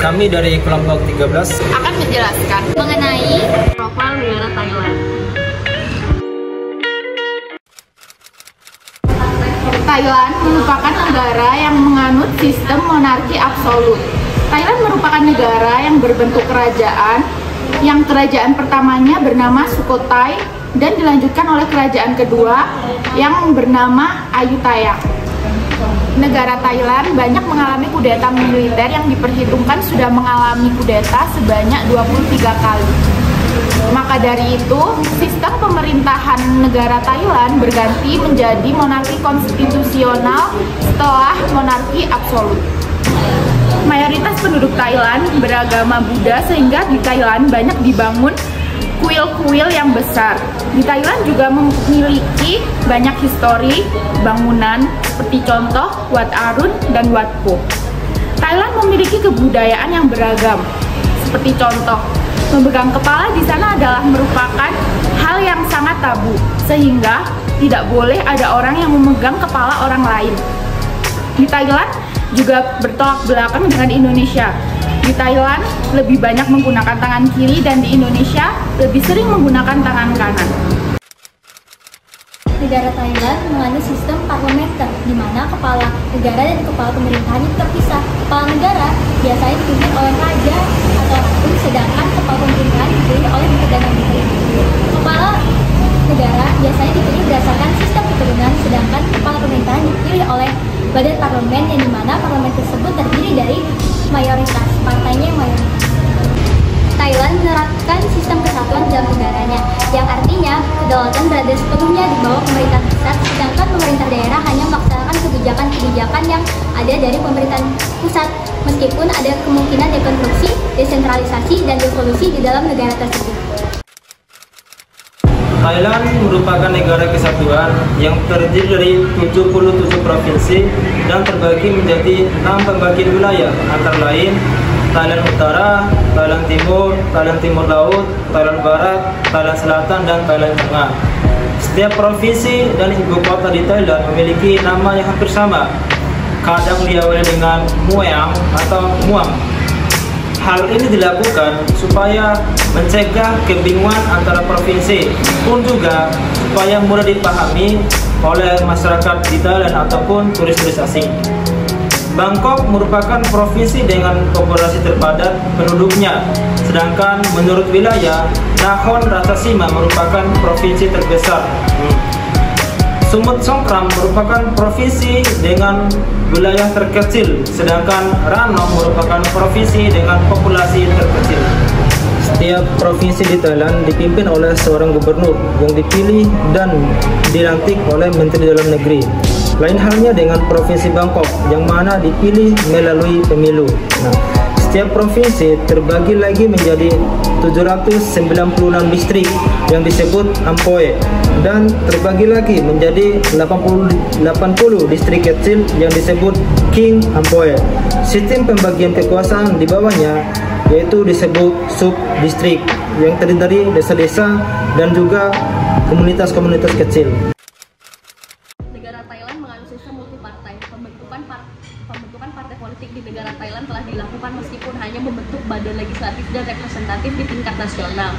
Kami dari kelompok 13 akan menjelaskan mengenai profil negara Thailand. Thailand merupakan negara yang menganut sistem monarki absolut. Thailand merupakan negara yang berbentuk kerajaan, yang kerajaan pertamanya bernama Sukhothai dan dilanjutkan oleh kerajaan kedua yang bernama Ayutthaya. Negara Thailand banyak mengalami kudeta militer yang diperhitungkan sudah mengalami kudeta sebanyak 23 kali. Maka dari itu, sistem pemerintahan negara Thailand berganti menjadi monarki konstitusional setelah monarki absolut. Mayoritas penduduk Thailand beragama Buddha sehingga di Thailand banyak dibangun kuil-kuil yang besar. Di Thailand juga memiliki banyak histori bangunan seperti contoh Wat Arun dan Wat Po. Thailand memiliki kebudayaan yang beragam. Seperti contoh, memegang kepala di sana adalah merupakan hal yang sangat tabu, sehingga tidak boleh ada orang yang memegang kepala orang lain. Di Thailand juga bertolak belakang dengan Indonesia. Di Thailand lebih banyak menggunakan tangan kiri dan di Indonesia lebih sering menggunakan tangan kanan. Negara Thailand menganut sistem parlementer, di mana kepala negara dan kepala pemerintahan itu terpisah. Kepala negara biasanya dipimpin oleh raja atau ratu, sedangkan kepala pemerintahan dipilih oleh perdana menteri. Kepala negara biasanya dipilih berdasarkan sistem keturunan, sedangkan kepala pemerintahan dipilih oleh badan parlemen, yang dimana parlemen tersebut terdiri dari mayoritas, partainya yang mayoritas. Thailand menerapkan sistem kesatuan dalam negaranya, yang artinya kedaulatan berada sepenuhnya di bawah pemerintah pusat, sedangkan pemerintah daerah hanya melaksanakan kebijakan-kebijakan yang ada dari pemerintahan pusat, meskipun ada kemungkinan dekonstruksi, desentralisasi, dan devolusi di dalam negara tersebut. Thailand merupakan negara kesatuan yang terdiri dari 77 provinsi dan terbagi menjadi 6 pembagian wilayah, antara lain Thailand Utara, Thailand Timur, Thailand Timur Laut, Thailand Barat, Thailand Selatan, dan Thailand Tengah. Setiap provinsi dan ibu kota di Thailand memiliki nama yang hampir sama, kadang diawali dengan Mueang atau Muang. Hal ini dilakukan supaya mencegah kebingungan antara provinsi, pun juga supaya mudah dipahami oleh masyarakat di Thailand ataupun turis-turis asing. Bangkok merupakan provinsi dengan populasi terpadat penduduknya, sedangkan menurut wilayah, Nakhon Ratchasima merupakan provinsi terbesar. Sumut Songkhram merupakan provinsi dengan wilayah terkecil, sedangkan Ranong merupakan provinsi dengan populasi terkecil. Setiap provinsi di Thailand dipimpin oleh seorang gubernur yang dipilih dan dilantik oleh Menteri Dalam Negeri. Lain halnya dengan provinsi Bangkok yang mana dipilih melalui pemilu. Setiap provinsi terbagi lagi menjadi 796 distrik yang disebut Amphoe dan terbagi lagi menjadi 80 distrik kecil yang disebut King Amphoe. Sistem pembagian kekuasaan di bawahnya yaitu disebut sub-distrik yang terdiri dari desa-desa dan juga komunitas-komunitas kecil. Negara Thailand menganut sistem multipartai. Pembentukan partai politik di negara Thailand telah dilakukan meskipun hanya membentuk badan legislatif dan representatif di tingkat nasional.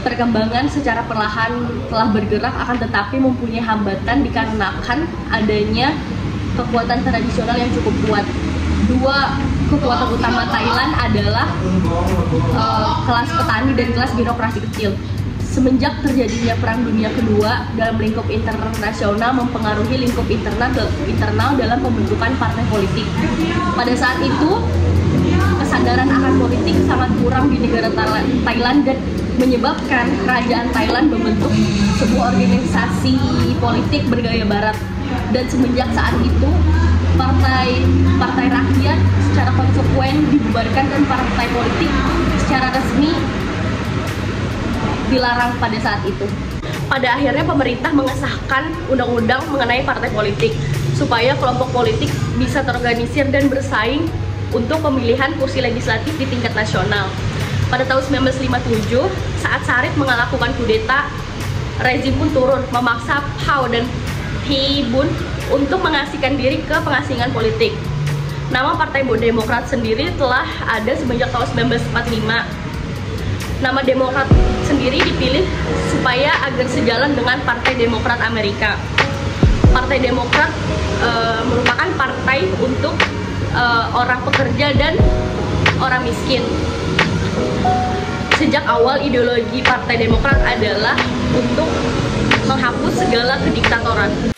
Perkembangan secara perlahan telah bergerak, akan tetapi mempunyai hambatan dikarenakan adanya kekuatan tradisional yang cukup kuat. Dua kekuatan utama Thailand adalah kelas petani dan kelas birokrasi kecil. Semenjak terjadinya Perang Dunia Kedua, dalam lingkup internasional mempengaruhi lingkup internal dalam pembentukan partai politik. Pada saat itu, kesadaran akan politik sangat kurang di negara Thailand dan menyebabkan kerajaan Thailand membentuk sebuah organisasi politik bergaya barat. Dan semenjak saat itu, partai rakyat secara konsekuen dibubarkan dan partai politik secara resmi dilarang pada saat itu. Pada akhirnya pemerintah mengesahkan undang-undang mengenai partai politik supaya kelompok politik bisa terorganisir dan bersaing untuk pemilihan kursi legislatif di tingkat nasional. Pada tahun 1957, saat Sharif melakukan kudeta, rezim pun turun memaksa Phao dan Thi Bun untuk mengasingkan diri ke pengasingan politik. Nama Partai Demokrat sendiri telah ada semenjak tahun 1945. Nama Demokrat sendiri dipilih supaya agar sejalan dengan Partai Demokrat Amerika. Partai Demokrat merupakan partai untuk orang pekerja dan orang miskin. Sejak awal ideologi Partai Demokrat adalah untuk menghapus segala kediktatoran.